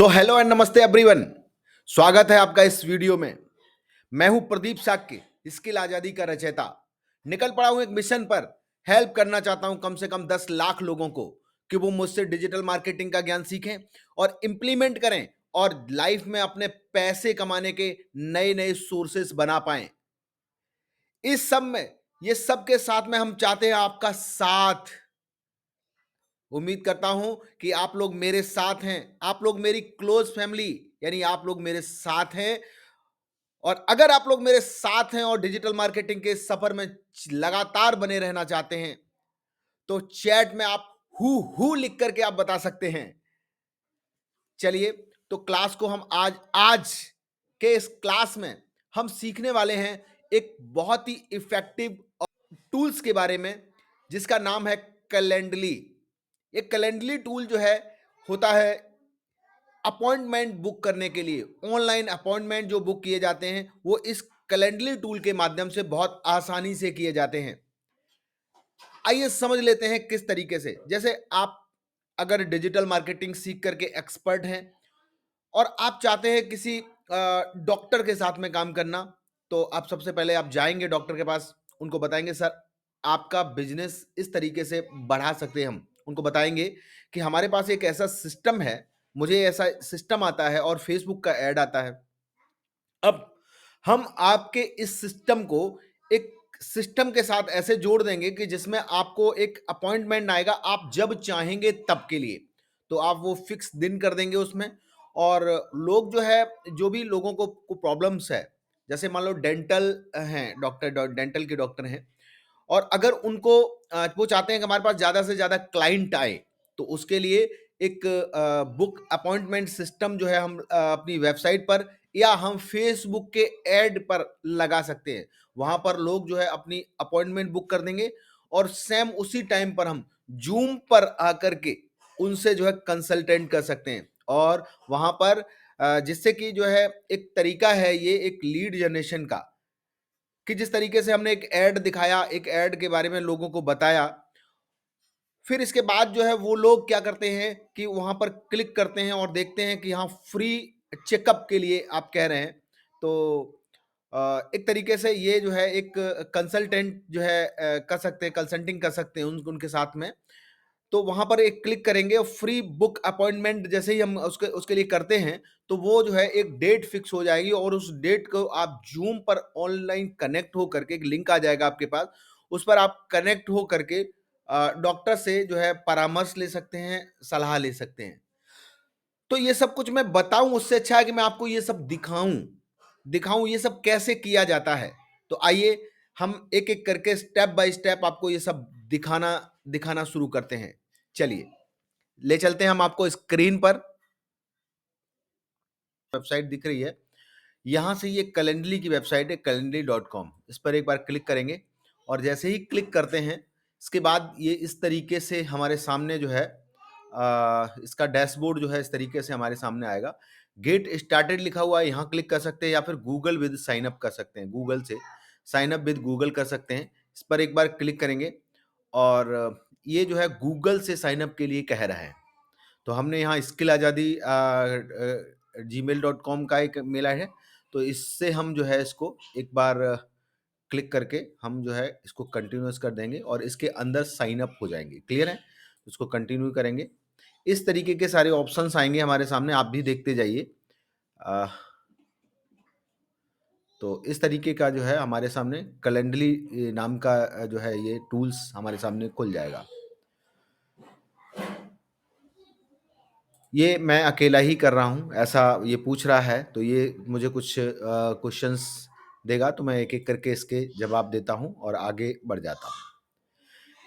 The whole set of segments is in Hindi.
सो हेलो एंड नमस्ते एवरीवन। स्वागत है आपका इस वीडियो में। मैं हूं प्रदीप साक्य, स्किल आजादी का रचयिता। निकल पड़ा हूं एक मिशन पर। हेल्प करना चाहता हूं कम से कम 10 लाख लोगों को कि वो मुझसे डिजिटल मार्केटिंग का ज्ञान सीखें और इंप्लीमेंट करें और लाइफ में अपने पैसे कमाने के नए नए सोर्सेस बना पाएं। इस सब में ये सब के साथ में हम चाहते हैं आपका साथ। उम्मीद करता हूं कि आप लोग मेरे साथ हैं, आप लोग मेरी क्लोज फैमिली, यानी आप लोग मेरे साथ हैं। और अगर आप लोग मेरे साथ हैं और डिजिटल मार्केटिंग के सफर में लगातार बने रहना चाहते हैं तो चैट में आप हु लिख करके आप बता सकते हैं। चलिए, तो क्लास को हम आज आज के इस क्लास में हम सीखने वाले हैं एक बहुत ही इफेक्टिव टूल्स के बारे में जिसका नाम है कैलेंडली। ये कैलेंडली टूल जो है होता है अपॉइंटमेंट बुक करने के लिए। ऑनलाइन अपॉइंटमेंट जो बुक किए जाते हैं वो इस कैलेंडली टूल के माध्यम से बहुत आसानी से किए जाते हैं। आइए समझ लेते हैं किस तरीके से। जैसे आप अगर डिजिटल मार्केटिंग सीख करके एक्सपर्ट हैं और आप चाहते हैं किसी डॉक्टर के साथ में काम करना, तो आप सबसे पहले आप जाएंगे डॉक्टर के पास, उनको बताएंगे सर आपका बिजनेस इस तरीके से बढ़ा सकते हैं हम। उनको बताएंगे कि हमारे पास एक ऐसा सिस्टम है, मुझे ऐसा सिस्टम आता है और फेसबुक का ऐड आता है। अब हम आपके इस सिस्टम को एक सिस्टम के साथ ऐसे जोड़ देंगे कि जिसमें आपको एक अपॉइंटमेंट आएगा आप जब चाहेंगे तब के लिए। तो आप वो फिक्स दिन कर देंगे उसमें। और लोग जो है, जो भी लोगों को प्रॉब्लम्स है, जैसे मान लो डेंटल हैं, डॉक्टर डेंटल के डॉक्टर हैं, और अगर उनको वो चाहते हैं कि हमारे पास ज़्यादा से ज़्यादा क्लाइंट आए, तो उसके लिए एक बुक अपॉइंटमेंट सिस्टम जो है हम अपनी वेबसाइट पर या हम फेसबुक के ऐड पर लगा सकते हैं। वहां पर लोग जो है अपनी अपॉइंटमेंट बुक कर देंगे और सेम उसी टाइम पर हम जूम पर आकर के उनसे जो है कंसल्टेंट कर सकते हैं। और वहां पर जिससे कि जो है एक तरीका है ये एक लीड जनरेशन का, कि जिस तरीके से हमने एक ऐड दिखाया, एक ऐड के बारे में लोगों को बताया, फिर इसके बाद जो है वो लोग क्या करते हैं कि वहां पर क्लिक करते हैं और देखते हैं कि हाँ फ्री चेकअप के लिए आप कह रहे हैं। तो एक तरीके से ये जो है एक कंसल्टेंट जो है कर सकते हैं, कंसल्टिंग कर सकते हैं उनके साथ में। तो वहां पर एक क्लिक करेंगे और फ्री बुक अपॉइंटमेंट जैसे ही हम उसके उसके लिए करते हैं, तो वो जो है एक डेट फिक्स हो जाएगी और उस डेट को आप जूम पर ऑनलाइन कनेक्ट हो करके, एक लिंक आ जाएगा आपके पास, उस पर आप कनेक्ट हो करके डॉक्टर से जो है परामर्श ले सकते हैं, सलाह ले सकते हैं। तो ये सब कुछ मैं बताऊं उससे अच्छा है कि मैं आपको ये सब दिखाऊं दिखाऊं ये सब कैसे किया जाता है। तो आइए हम एक एक करके स्टेप बाय स्टेप आपको ये सब दिखाना दिखाना शुरू करते हैं। चलिए, ले चलते हैं हम आपको स्क्रीन पर। वेबसाइट दिख रही है, यहां से ये कैलेंडली की वेबसाइट है, calendly.com। इस पर एक बार क्लिक करेंगे और जैसे ही क्लिक करते हैं इसके बाद ये इस तरीके से हमारे सामने जो है इसका डैशबोर्ड जो है इस तरीके से हमारे सामने आएगा। गेट स्टार्टेड लिखा हुआ है, यहाँ क्लिक कर सकते हैं या फिर गूगल विद साइन अप कर सकते हैं, गूगल से साइन अप विद गूगल कर सकते हैं। इस पर एक बार क्लिक करेंगे और ये जो है गूगल से साइन अप के लिए कह रहा है। तो हमने यहाँ स्किल आज़ादी gmail.com का एक मेल आई है, तो इससे हम जो है इसको एक बार क्लिक करके हम जो है इसको कंटिन्यूस कर देंगे और इसके अंदर साइन अप हो जाएंगे। क्लियर है? इसको कंटिन्यू करेंगे, इस तरीके के सारे ऑप्शंस आएंगे हमारे सामने, आप भी देखते जाइए। तो इस तरीके का जो है हमारे सामने कैलेंडली नाम का जो है ये टूल्स हमारे सामने खुल जाएगा। ये मैं अकेला ही कर रहा हूँ, ऐसा ये पूछ रहा है, तो ये मुझे कुछ क्वेश्चंस देगा तो मैं एक एक करके इसके जवाब देता हूँ और आगे बढ़ जाता हूँ।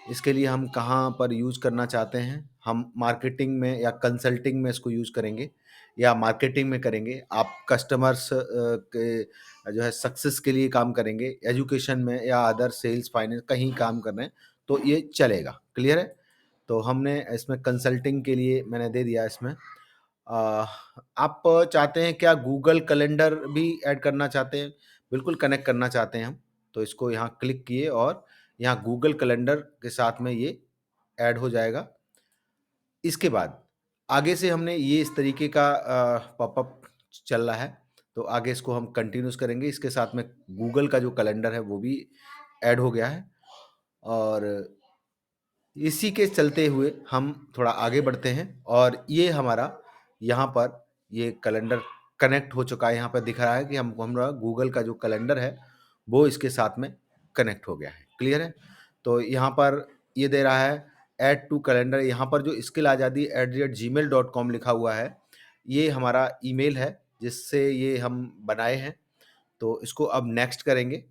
इसके लिए हम कहाँ पर यूज़ करना चाहते हैं, हम मार्केटिंग में या कंसल्टिंग में इसको यूज़ करेंगे या मार्केटिंग में करेंगे, आप कस्टमर्स के जो है सक्सेस के लिए काम करेंगे, एजुकेशन में या अदर सेल्स फाइनेंस कहीं काम कर रहे हैं तो ये चलेगा। क्लियर है? तो हमने इसमें कंसल्टिंग के लिए मैंने दे दिया इसमें। आप चाहते हैं क्या गूगल कैलेंडर भी ऐड करना चाहते हैं? बिल्कुल कनेक्ट करना चाहते हैं हम, तो इसको यहाँ क्लिक किए और यहाँ गूगल कैलेंडर के साथ में ये ऐड हो जाएगा। इसके बाद आगे से हमने ये इस तरीके का पॉपअप चल रहा है, तो आगे इसको हम कंटिन्यूस करेंगे। इसके साथ में गूगल का जो कैलेंडर है वो भी ऐड हो गया है, और इसी के चलते हुए हम थोड़ा आगे बढ़ते हैं, और ये हमारा यहाँ पर ये कैलेंडर कनेक्ट हो चुका है। यहाँ पर दिख रहा है कि हम हमारा गूगल का जो कैलेंडर है वो इसके साथ में कनेक्ट हो गया है। क्लियर है? तो यहाँ पर ये दे रहा है ऐड टू कैलेंडर। यहाँ पर जो स्किल आज़ादी @gmail.com लिखा हुआ है, ये हमारा ईमेल है जिससे ये हम बनाए हैं। तो इसको अब नेक्स्ट करेंगे,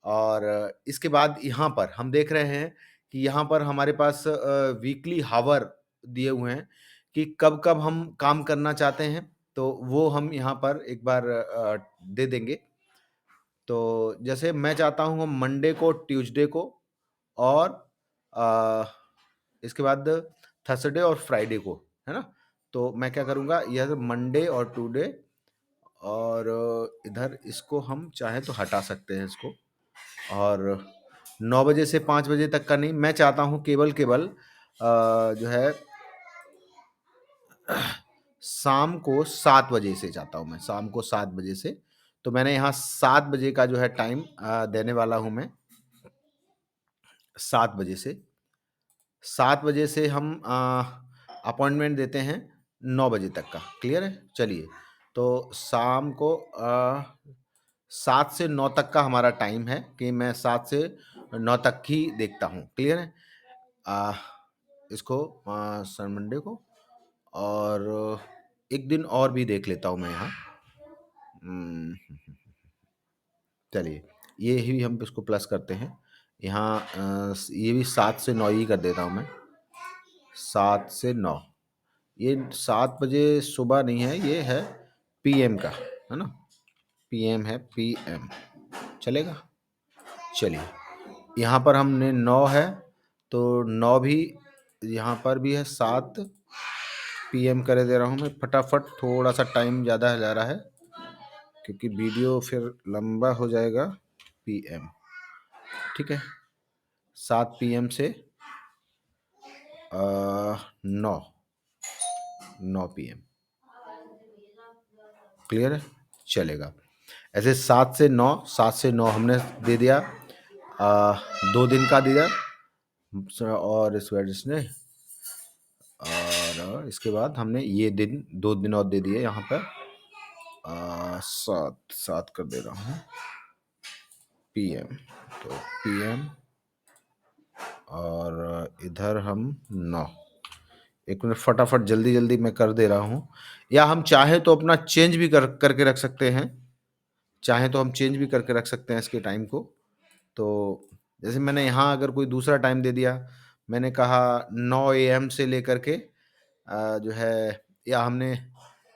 और इसके बाद यहाँ पर हम देख रहे हैं कि यहाँ पर हमारे पास वीकली हावर दिए हुए हैं कि कब-कब हम काम करना चाहते हैं, तो वो हम यहाँ पर एक बार दे देंगे। तो जैसे मैं चाहता हूँ मंडे को, ट्यूसडे को, और अ, इसके बाद थर्सडे और फ्राइडे को, है ना? तो मैं क्या करूँगा, यह मंडे और टुडे, और इधर इसको हम चाहें तो हटा सकते हैं इसको, और 9 बजे से 5 बजे तक का नहीं, मैं चाहता हूँ केवल जो है शाम को 7 बजे से चाहता हूँ मैं, शाम को 7 बजे से। तो मैंने यहाँ 7 बजे का जो है टाइम देने वाला हूँ मैं, 7 बजे से। 7 बजे से हम अपॉइंटमेंट देते हैं 9 बजे तक का। क्लियर है? चलिए, तो शाम को 7 से 9 तक का हमारा टाइम है कि मैं 7 से 9 तक ही देखता हूँ। क्लियर है? अ, इसको सर मंडे को, और एक दिन और भी देख लेता हूँ मैं यहाँ। उम, चलिए, ये ही हम इसको प्लस करते हैं। यहाँ ये भी 7 से 9 ही कर देता हूँ मैं, 7 से 9। ये 7 बजे सुबह नहीं है, ये है पीएम का, है ना? पीएम है, पीएम। चलेगा? चलिए, यहाँ पर हमने 9 है, तो 9 भी यहाँ पर भी है, 7 पीएम कर दे रहा हूँ मैं फटाफट। थोड़ा-सा टाइम ज़्यादा जा रहा है क्योंकि वीडियो फिर लंबा हो जाएगा। पीएम, ठीक है? 7 पीएम से 9 पीएम। क्लियर है? चलेगा। ऐसे 7 से 9 हमने दे दिया, 2 दिन का दिया, और इस वजह से, और इसके बाद हमने ये दिन 2 दिन और दे दिए यहाँ पर। 7 कर दे रहा हूँ पीएम, तो पीएम, और इधर हम 9। एक मिनट, फटाफट जल्दी-जल्दी मैं कर दे रहा हूँ, या हम चाहें तो अपना चेंज भी करके रख सकते हैं। चाहें तो हम चेंज भी करके रख सकते हैं इसके टाइम को। तो जैसे मैंने यहाँ अगर कोई दूसरा टाइम दे दिया, मैंने कहा 9 एएम से लेकर के जो है, या हमने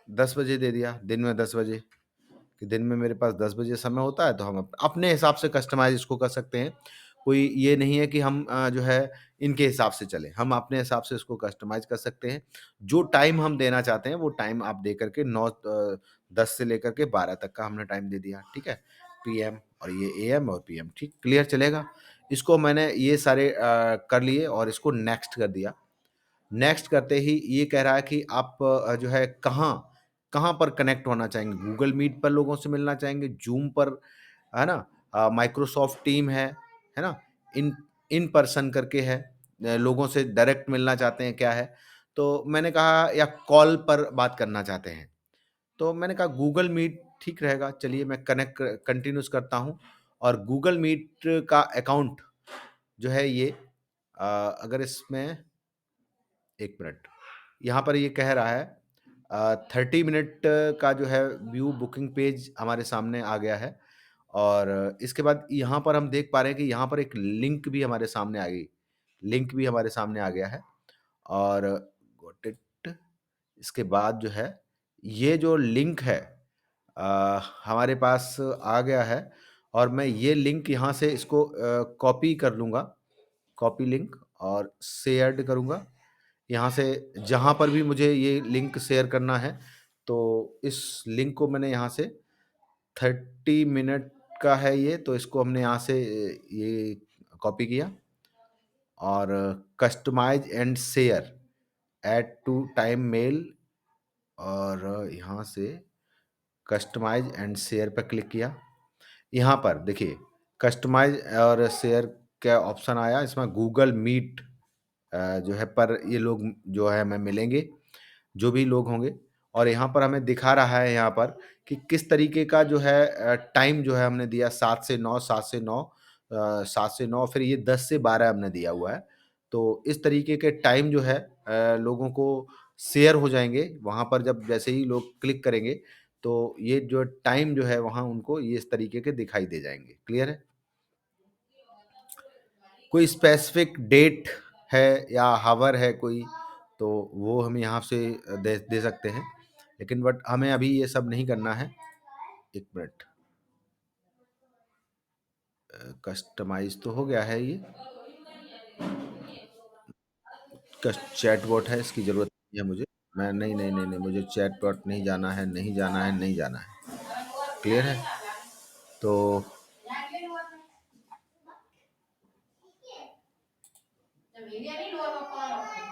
10 बजे दे दिया, दिन में 10 बजे, कि दिन में मेरे पास 10 बजे समय होता है, तो हम अपने हिसाब से कस्टमाइज़ इसको कर सकते हैं। कोई ये नहीं है कि हम जो है इनके हिसाब से चलें, हम अपने हिसाब से इसको कस्टमाइज़ कर सकते हैं। जो टाइम हम देना चाहते हैं, वो टाइम आप दे कर के 10 से लेकर के 12 तक का हमने टाइम दे दिया, ठीक है? पीएम, और ये एएम और पीएम, ठीक, क्लियर चलेगा? इसको मैंने ये सारे कर लिए और इसको नेक्स्ट कर दिया। नेक्स्ट करते ही ये कह रहा है कि आप जो है कहाँ पर कनेक्ट होना चाहेंगे? गूगल मीट पर लोगों से मिलना चाहेंगे, ज़ूम पर, है ना? माइक्रोसॉफ्ट टीम है ना? इन इन पर्सन करके है, लोगों से डायरेक्ट मिलना चाहते हैं, क्या है? तो मैंने कहा या कॉल पर बात करना चाहते हैं। तो मैंने कहा गूगल मीट ठीक रहेगा। चलिए, मैं कंटिन्यूअस करता हूँ, और गूगल मीट का अकाउंट जो है ये, अगर इसमें 1 मिनट, यहाँ पर ये कह रहा है 30 मिनट का जो है व्यू बुकिंग पेज हमारे सामने आ गया है, और इसके बाद यहाँ पर हम देख पा रहे हैं कि यहाँ पर एक लिंक भी हमारे सामने आ गई, लिंक भी हमारे सामने आ गया है, और गॉट इट। इसके बाद जो है, ये जो लिंक है हमारे पास आ गया है, और मैं ये लिंक यहाँ से इसको कॉपी कर लूँगा, कॉपी लिंक, और शेयर्ड करूँगा। यहाँ से जहाँ पर भी मुझे ये लिंक शेयर करना है, तो इस लिंक को मैंने यहाँ से 30 मिनट का है ये, तो इसको हमने यहाँ से ये कॉपी किया, और customise and share, add to time mail और यहाँ से कस्टमाइज एंड शेयर पर क्लिक किया। यहाँ पर देखिए कस्टमाइज और शेयर का ऑप्शन आया, इसमें गूगल मीट जो है पर ये लोग जो है हमें मिलेंगे, जो भी लोग होंगे। और यहाँ पर हमें दिखा रहा है यहाँ पर कि किस तरीके का जो है टाइम जो है हमने दिया 7 से 9, 7 से 9, 7 से 9, फिर ये 10 से 12 हमने दिया हुआ है। तो इस तरीके के टाइम जो है लोगों को शेयर हो जाएँगे, वहाँ पर जब जैसे ही लोग क्लिक करेंगे, तो ये जो टाइम जो है वहाँ उनको ये इस तरीके के दिखाई दे जाएँगे। क्लियर है? कोई स्पेसिफिक डेट है या हावर है कोई, तो वो हम यहाँ से दे दे सकते हैं। लेकिन बट हमें अभी ये सब नहीं करना है। 1 मिनट, कस्टमाइज़ तो हो गया है ये। कस्ट चैटबॉट है, इसकी ज़रूरत नहीं है मुझे। मैं नहीं, नहीं, नहीं, नहीं, मुझे चैटबॉट नहीं जाना है, नहीं जाना है, नहीं जाना है। क्लियर है? तो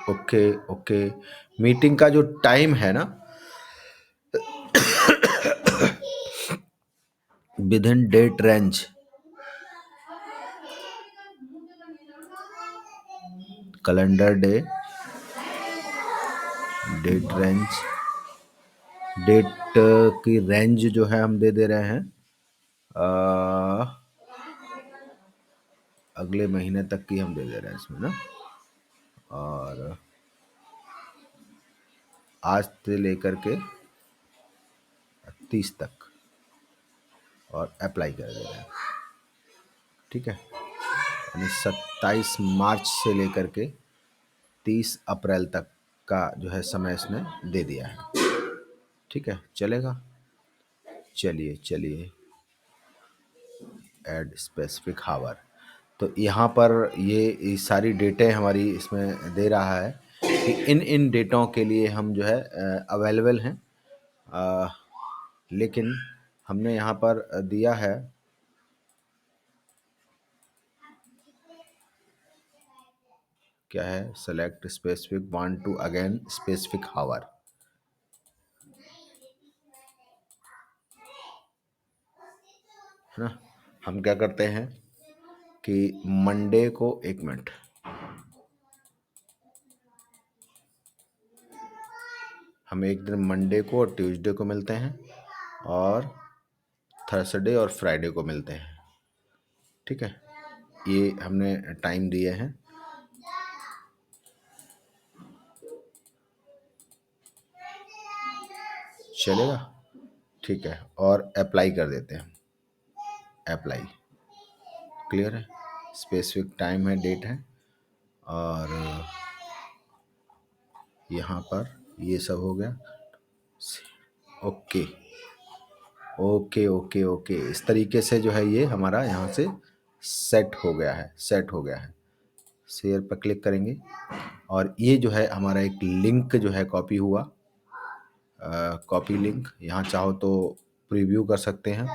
ओके, ओके। मीटिंग का जो टाइम है ना, within date range, calendar day, date range, date की रेंज जो है हम दे दे रहे हैं अगले महीने तक की हम दे दे रहे हैं इसमें ना। और आज से लेकर के 30 तक और अप्लाई कर दे रहे हैं। ठीक है, यानी 27 मार्च से लेकर के 30 अप्रैल तक का जो है समय इसने दे दिया है। ठीक है, चलेगा? चलिए, चलिए, ऐड स्पेसिफिक हावर। तो यहाँ पर ये सारी डेटें हमारी इसमें दे रहा है कि इन डेटों के लिए हम जो है अवेलेबल हैं। लेकिन हमने यहाँ पर दिया है क्या है, select specific want to again specific hour. है ना? हम क्या करते हैं कि मंडे को, 1 मिनट, हम एक दिन मंडे को और ट्यूसडे को मिलते हैं और थर्सडे और फ्राइडे को मिलते हैं। ठीक है, ये हमने टाइम दिए हैं। चलेगा? ठीक है, और अप्लाई कर देते हैं। अप्लाई, क्लियर है? स्पेसिफिक टाइम है, डेट है, और यहाँ पर ये सब हो गया। Okay, okay, okay, okay. इस तरीके से जो है ये हमारा यहाँ से सेट हो गया है, सेट हो गया है। शेयर पर क्लिक करेंगे और ये जो है हमारा एक लिंक जो है कॉपी हुआ। कॉपी लिंक, यहाँ चाहो तो प्रीव्यू कर सकते हैं।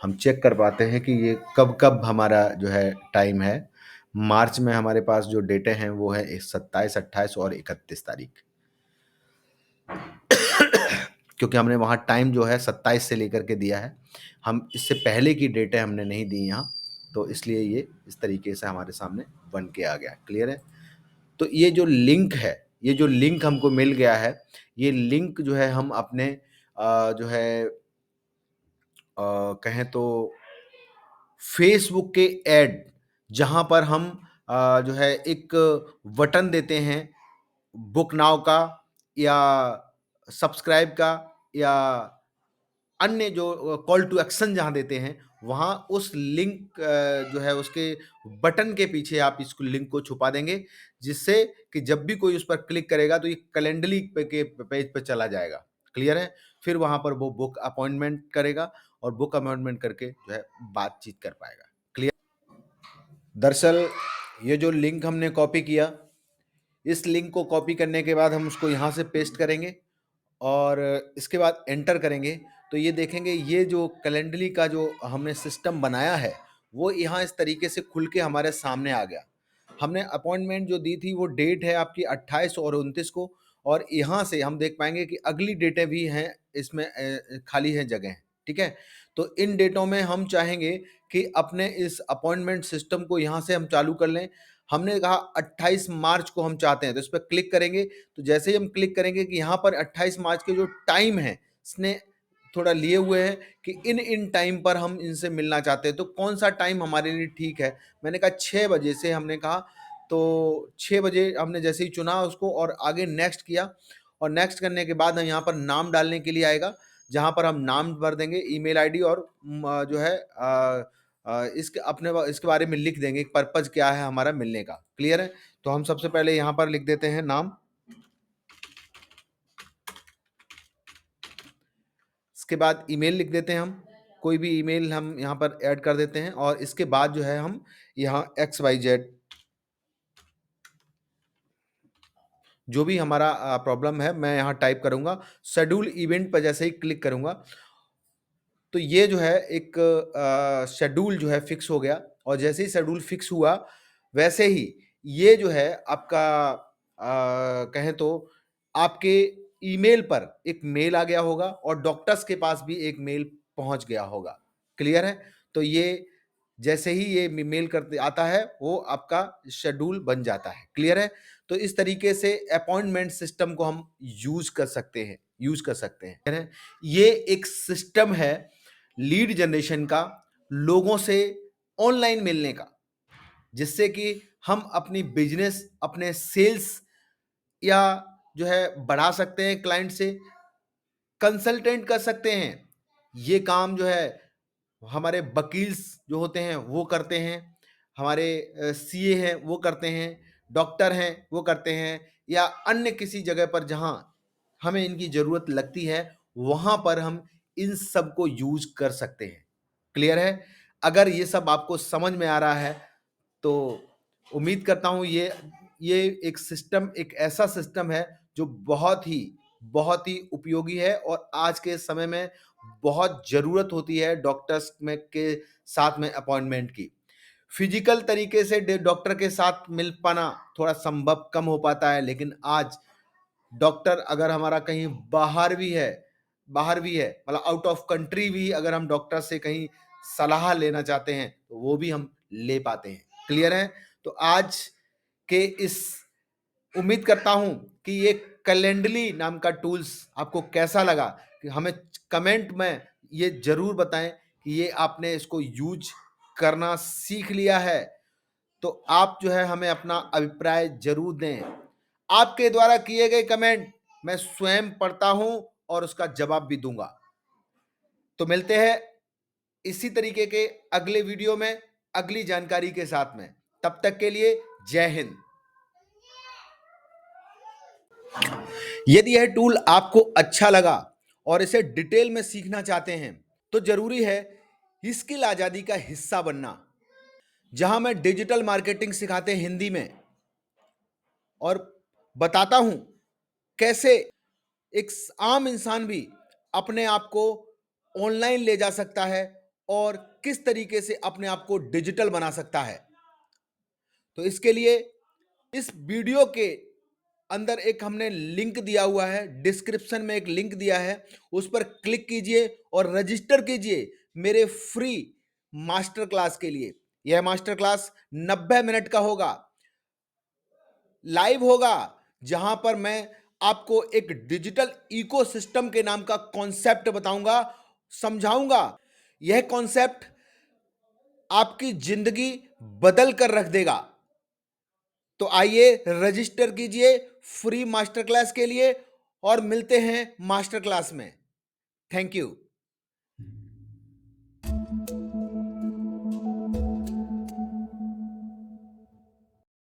हम चेक कर पाते हैं कि ये कब कब हमारा जो है टाइम है। मार्च में हमारे पास जो डेटे हैं वो है 27, 28 और 31 तारीख। क्योंकि हमने वहाँ टाइम जो है 27 से लेकर के दिया है, हम इससे पहले की डेटें हमने नहीं दी यहाँ, तो इसलिए ये इस तरीके से हमारे सामने बन के आ गया। क्लियर है? तो ये जो लिंक है, ये जो लिंक हमको मिल गया है, ये लिंक जो है हम अपने जो है कहें तो फेसबुक के ऐड, जहाँ पर हम जो है एक बटन देते हैं बुक नाउ का या सब्सक्राइब का या अन्य जो कॉल टू एक्शन जहाँ देते हैं, वहाँ उस लिंक जो है उसके बटन के पीछे आप इस लिंक को छुपा देंगे, जिससे कि जब भी कोई उस पर क्लिक करेगा तो ये कैलेंडली पे के पेज पे चला जाएगा। क्लियर है? फिर वहाँ पर वो बुक अपॉइंटमेंट करेगा और बुक अपॉइंटमेंट करके जो है बातचीत कर पाएगा। क्लियर? दरअसल ये जो लिंक हमने कॉपी किया, इस लिंक को कॉपी करने के बाद हम उसको यहाँ से पेस्ट करेंगे और इसके बाद एंटर करेंगे, तो ये देखेंगे ये जो कैलेंडली का जो हमने सिस्टम बनाया है, वो यहाँ इस तरीके से खुल के हमारे सामने आ गया। हमने अपॉइंटमेंट जो दी थी वो डेट है आपकी 28 और 29 को, और यहाँ से हम देख पाएंगे कि अगली डेटें भी हैं इसमें, खाली है जगह, ठीक है। तो इन डेटों में हम चाहेंगे कि अपने इस अपॉइंटमेंट सिस्टम को यहाँ से हम चालू कर लें। हमने कहा 28 मार्च को हम चाहते हैं, तो इस पर क्लिक करेंगे। तो जैसे ही हम क्लिक करेंगे कि यहाँ पर 28 मार्च के जो टाइम है इसने थोड़ा लिए हुए हैं कि इन टाइम पर हम इनसे मिलना चाहते हैं, तो कौन सा टाइम हमारे लिए ठीक है। मैंने कहा 6 बजे से, हमने कहा तो 6 बजे हमने जैसे ही चुना उसको और आगे नेक्स्ट किया। और नेक्स्ट करने के बाद हम यहाँ पर नाम डालने के लिए आएगा, जहाँ पर हम नाम भर देंगे, ईमेल आईडी और जो है इसके बारे में लिख देंगे पर्पज क्या है हमारा मिलने का। क्लियर है। तो हम सबसे पहले यहाँ पर लिख देते हैं नाम, इसके बाद ईमेल लिख देते हैं, हम कोई भी ईमेल हम यहाँ पर ऐड कर देते हैं। और इसके बाद जो है हम यहाँ XYZ जो भी हमारा प्रॉब्लम है मैं यहाँ टाइप करूँगा। शेड्यूल इवेंट पर जैसे ही क्लिक करूँगा तो ये जो है एक शेड्यूल जो है फिक्स हो गया। और जैसे ही शेड्यूल फिक्स हुआ वैसे ही ये जो है आपका कहें तो आपके ईमेल पर एक मेल आ गया होगा और डॉक्टर्स के पास भी एक मेल पहुंच गया होगा। क्लियर है। तो ये जैसे ही ये मेल करते आता है वो आपका शेड्यूल बन जाता है। क्लियर है। तो इस तरीके से अपॉइंटमेंट सिस्टम को हम यूज कर सकते हैं। ये एक सिस्टम है लीड जनरेशन का, लोगों से ऑनलाइन मिलने का, जिससे कि हम अपनी बिजनेस, अपने सेल्स या जो है बढ़ा सकते हैं, क्लाइंट से कंसल्टेंट कर सकते हैं। ये काम जो है हमारे वकील्स जो होते हैं वो करते हैं, हमारे सीए हैं वो करते हैं, डॉक्टर हैं वो करते हैं, या अन्य किसी जगह पर जहां हमें इनकी जरूरत लगती है वहां पर हम इन सब को यूज कर सकते हैं। क्लियर है। अगर ये सब आपको समझ में आ रहा है तो उम्मीद करता हूं ये एक सिस्टम, एक ऐसा सिस्टम है जो बहुत ही उपयोगी है और आज के समय में बहुत जरूरत होती है डॉक्टर्स में के साथ में अपॉइंटमेंट की। फिजिकल तरीके से डॉक्टर के साथ मिल पाना थोड़ा संभव कम हो पाता है, लेकिन आज डॉक्टर अगर हमारा कहीं बाहर भी है मतलब आउट ऑफ कंट्री भी अगर हम डॉक्टर से कहीं सलाह लेना चाहते हैं तो वो भी हम ले पाते हैं। क्लियर है। तो आज के इस उम्मीद करता हूं कि ये कैलेंडली नाम का टूल्स आपको कैसा लगा, कि हमें कमेंट में ये जरूर बताएं कि ये आपने इसको यूज करना सीख लिया है। तो आप जो है हमें अपना अभिप्राय जरूर दें। आपके द्वारा किए गए कमेंट मैं स्वयं पढ़ता हूं और उसका जवाब भी दूंगा। तो मिलते हैं इसी तरीके के अगले वीडियो में अगली जानकारी के साथ में। तब तक के लिए जय हिंद। यदि यह टूल आपको अच्छा लगा और इसे डिटेल में सीखना चाहते हैं तो जरूरी है स्किल आजादी का हिस्सा बनना, जहां मैं डिजिटल मार्केटिंग सिखाते हिंदी में और बताता हूं कैसे एक आम इंसान भी अपने आप को ऑनलाइन ले जा सकता है और किस तरीके से अपने आप को डिजिटल बना सकता है। तो इसके लिए इस वीडियो के अंदर एक हमने लिंक दिया हुआ है, डिस्क्रिप्शन में एक लिंक दिया है, उस पर क्लिक कीजिए और रजिस्टर कीजिए मेरे फ्री मास्टर क्लास के लिए। यह मास्टर क्लास 90 मिनट का होगा, लाइव होगा, जहां पर मैं आपको एक डिजिटल इकोसिस्टम के नाम का कॉन्सेप्ट बताऊंगा, समझाऊंगा। यह कॉन्सेप्ट आपकी जिंदगी बदल कर रख देगा। तो आइए रजिस्टर कीजिए फ्री मास्टर क्लास के लिए और मिलते हैं मास्टर क्लास में। Thank you.